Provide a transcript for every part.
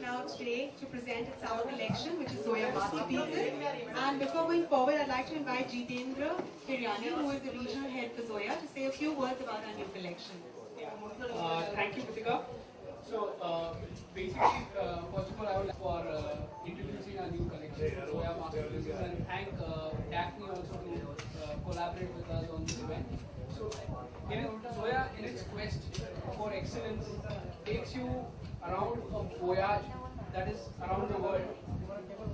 out today to present its summer collection, which is Zoya Masterpieces. And before going forward, I'd like to invite Jitendra Hiryani, who is the regional head for Zoya, to say a few words about our new collection. Thank you, Pritika. So, basically, first of all, I would like for introducing our new collection, Zoya Masterpieces, and thank Daphne also to collaborate with us on this event. So, Zoya, in its quest for excellence, takes you around a voyage that is around the world.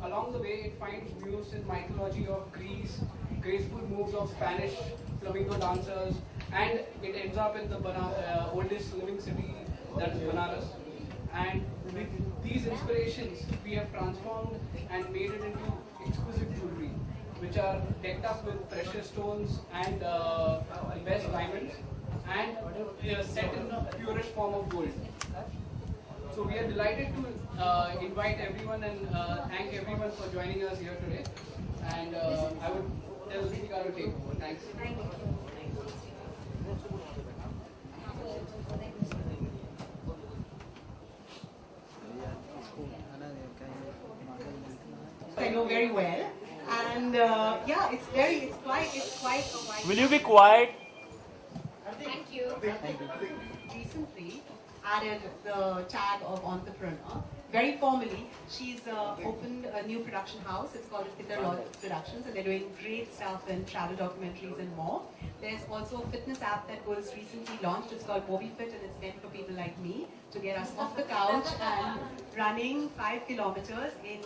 Along the way, it finds muse in mythology of Greece, graceful moves of Spanish flamenco dancers, and it ends up in the oldest living city, that is Banaras. And with these inspirations, we have transformed and made it into exquisite jewelry, which are decked up with precious stones and best diamonds, and set in the purest form of gold. So we are delighted to invite everyone and thank everyone for joining us here today. And I would tell Pritika to take over. Thanks. Thank you. I know very well, and yeah, it's quite a wide. Will you be quiet? Thank you. Recently added the tag of entrepreneur. Very formally, she's opened a new production house. It's called Lodge Productions, and they're doing great stuff in travel documentaries and more. There's also a fitness app that was recently launched. It's called MobiFit, and it's meant for people like me to get us off the couch and running 5 kilometers in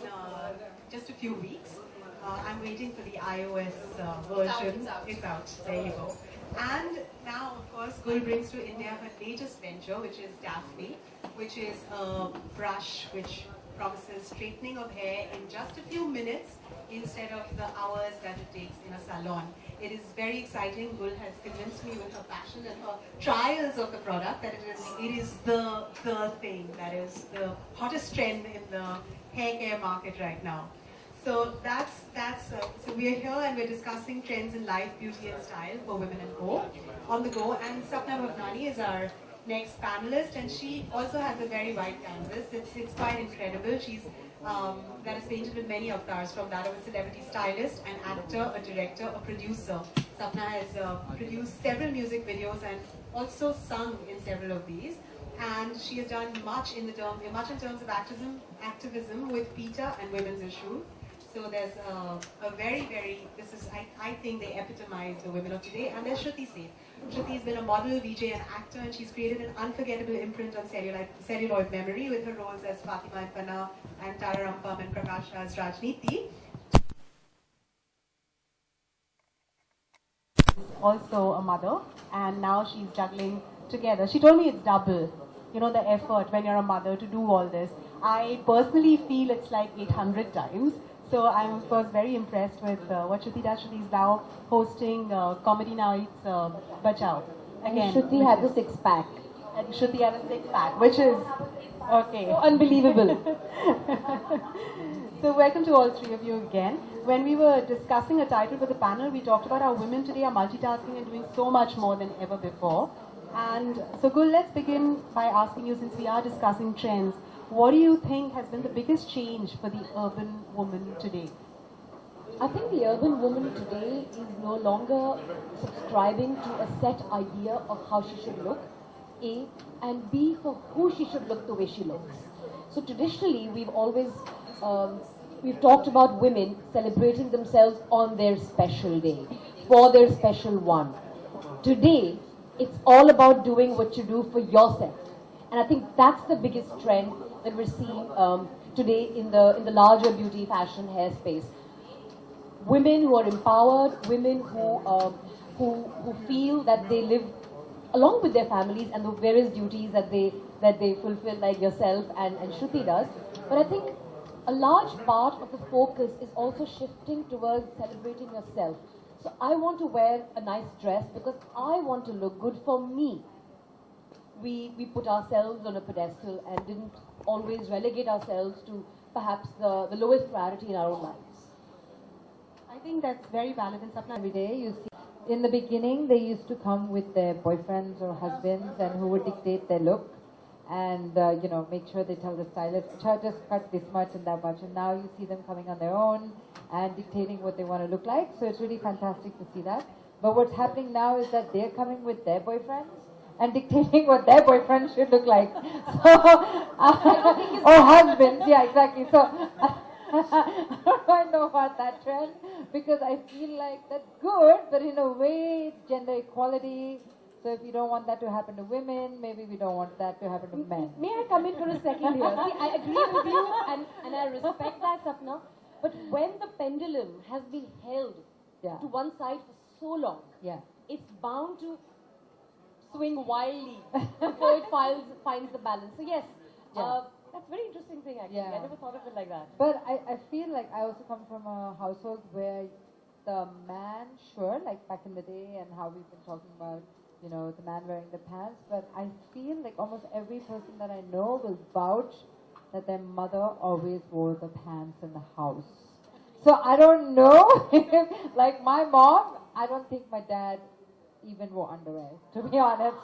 just a few weeks. I'm waiting for the iOS version. It's out. There you go. And now, of course, Gul brings to India her latest venture, which is Daphne, which is a brush which promises straightening of hair in just a few minutes instead of the hours that it takes in a salon. It is very exciting. Gul has convinced me with her passion and her trials of the product that it is the thing that is the hottest trend in the hair care market right now. So so we are here and we're discussing trends in life, beauty and style for women on the go. And Sapna Bhavnani is our next panelist, and she also has a very wide canvas. It's quite incredible. She's that is painted with many avatars, from that of a celebrity stylist, an actor, a director, a producer. Sapna has produced several music videos and also sung in several of these. And she has done much in terms of activism with PETA and women's issues. So there's a very, I think they epitomize the women of today. And there's Shruti Seth. Shruti's been a model, VJ and actor, and she's created an unforgettable imprint on celluloid memory with her roles as Fatima and Panag and Tara Rampam and Prakash as Rajniti. Also a mother, and now she's juggling together. She told me it's double, the effort when you're a mother to do all this. I personally feel it's like 800 times. So I'm, of course, very impressed with what Shruti does. Shruti is now hosting comedy nights, Bachao. Again, Shruti had a six-pack. And Shruti had a six-pack, which is, okay. So unbelievable. So welcome to all three of you again. When we were discussing a title for the panel, we talked about how women today are multitasking and doing so much more than ever before. And so Gul, let's begin by asking you, since we are discussing trends, what do you think has been the biggest change for the urban woman today? I think the urban woman today is no longer subscribing to a set idea of how she should look, A, and B, for who she should look the way she looks. So traditionally, we've always, we've talked about women celebrating themselves on their special day, for their special one. Today, it's all about doing what you do for yourself. And I think that's the biggest trend that we're seeing today in the larger beauty, fashion, hair space. Women who are empowered, women who feel that they live along with their families and the various duties that they fulfill, like yourself and Shruti does. But I think a large part of the focus is also shifting towards celebrating yourself. So I want to wear a nice dress because I want to look good for me. We put ourselves on a pedestal and didn't always relegate ourselves to perhaps the lowest priority in our own lives. I think that's very valid in Sapna. Every day you see, in the beginning they used to come with their boyfriends or husbands and who would dictate their look. and make sure they tell the stylist, just cut this much and that much, and now you see them coming on their own and dictating what they want to look like. So it's really fantastic to see that. But what's happening now is that they're coming with their boyfriends and dictating what their boyfriends should look like. So, or husbands, yeah, exactly. So I don't know about that trend, because I feel like that's good, but in a way it's gender equality. So if you don't want that to happen to women, maybe we don't want that to happen to men. May I come in for a second here? See, I agree with you and I respect that, Sapna. But when the pendulum has been held to one side for so long, it's bound to swing wildly before it finds the balance. So yes, that's a very interesting thing actually. I never thought of it like that. But I feel like I also come from a household where the man, sure, like back in the day and how we've been talking about, the man wearing the pants, but I feel like almost every person that I know will vouch that their mother always wore the pants in the house. So I don't know if, like my mom, I don't think my dad even wore underwear, to be honest.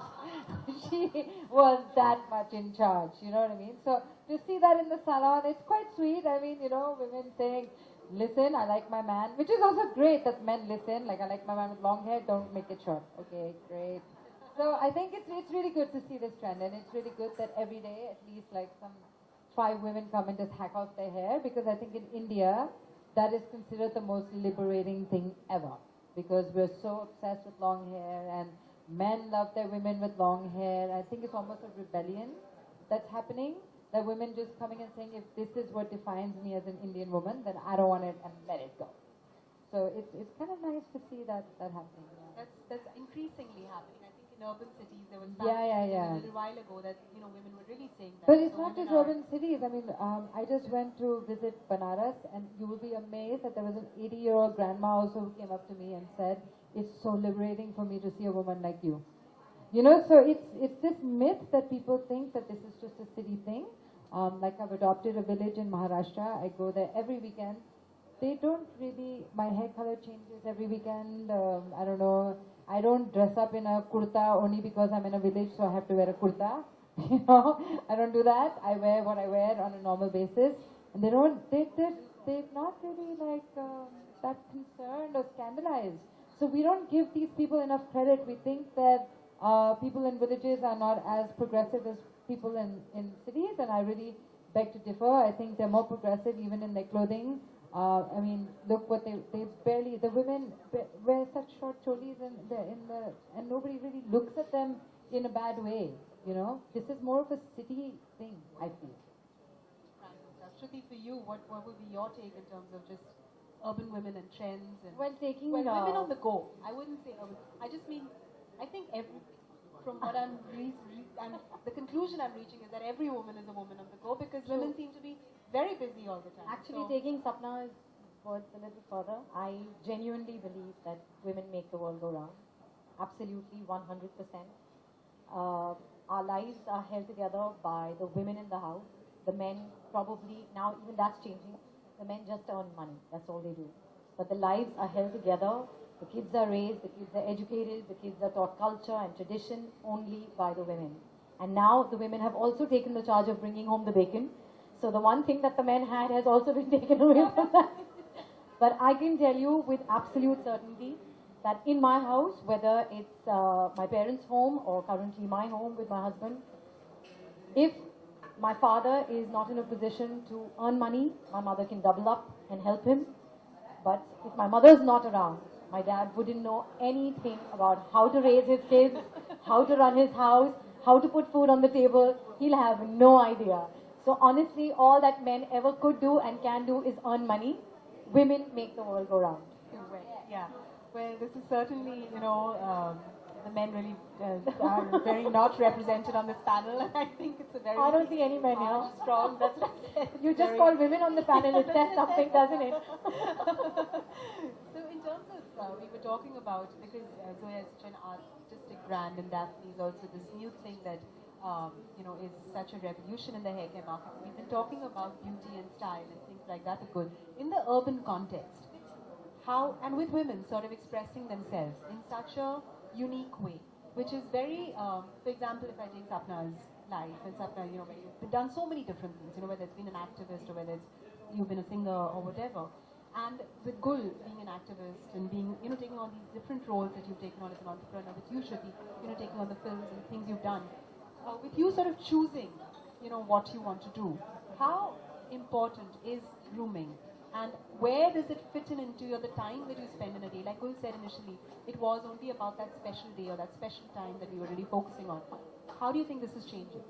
She was that much in charge, you know what I mean? So to see that in the salon, it's quite sweet. I mean, women saying, listen, I like my man, which is also great that men listen, like I like my man with long hair, don't make it short. Okay, great. So I think it's really good to see this trend, and it's really good that every day at least like some 5 women come and just hack off their hair, because I think in India that is considered the most liberating thing ever, because we're so obsessed with long hair and men love their women with long hair. I think it's almost a rebellion that's happening, that women just coming and saying, if this is what defines me as an Indian woman, then I don't want it and let it go. So it's kind of nice to see that happening. That's increasingly happening. I think in urban cities there was Yeah. a little while ago that women were really saying that. But it's not just urban cities. I mean, I just went to visit Banaras, and you will be amazed that there was an 80-year-old grandma also who came up to me and said, it's so liberating for me to see a woman like you. So it's this myth that people think that this is just a city thing. Like I've adopted a village in Maharashtra. I go there every weekend. They don't really, my hair color changes every weekend. I don't know. I don't dress up in a kurta only because I'm in a village, so I have to wear a kurta. I don't do that. I wear what I wear on a normal basis. And they're not really like that concerned or scandalized. So we don't give these people enough credit. We think that people in villages are not as progressive as people in cities, and I really beg to differ. I think they're more progressive even in their clothing. I mean, look what they barely, the women wear such short cholis and nobody really looks at them in a bad way, This is more of a city thing, I feel. Shruti, for you, what would be your take in terms of just urban women and trends? And women on the go. I wouldn't say urban. I just mean, I think from what the conclusion I'm reaching is that every woman is a woman on the go, because women seem to be very busy all the time. Actually, taking Sapna's words a little further, I genuinely believe that women make the world go round. Absolutely, 100%. Our lives are held together by the women in the house. The men probably, now even that's changing, the men just earn money. That's all they do. But the lives are held together. The kids are raised, the kids are educated, the kids are taught culture and tradition only by the women. And now the women have also taken the charge of bringing home the bacon. So the one thing that the men had has also been taken away from them. But I can tell you with absolute certainty that in my house, whether it's my parents' home or currently my home with my husband, if my father is not in a position to earn money, my mother can double up and help him. But if my mother is not around, my dad wouldn't know anything about how to raise his kids, how to run his house, how to put food on the table. He'll have no idea. So honestly, all that men ever could do and can do is earn money. Women make the world go round. Yeah. Well, this is certainly, the men really are very not represented on this panel, and I think it's a very... I don't see any men here. Strong. That's You just call women on the panel. It says something, doesn't it? So in terms of, we were talking about, because Zoya is such an artistic brand, and Daphne is also this new thing that, is such a revolution in the hair care market. We've been talking about beauty and style and things like that are good. In the urban context, how, and with women sort of expressing themselves in such a unique way, which is very, for example, if I take Sapna's life, and Sapna, you know, where you've done so many different things, you know, whether it's been an activist or whether it's you've been a singer or whatever. And with Gul being an activist and being, you know, taking on these different roles that you've taken on as an entrepreneur, with you, Shruti, you know, taking on the films and things you've done, with you sort of choosing, you know, what you want to do, how important is grooming? And where does it fit in into the time that you spend in a day? Like Gul said initially, it was only about that special day or that special time that we were really focusing on. How do you think this is changing?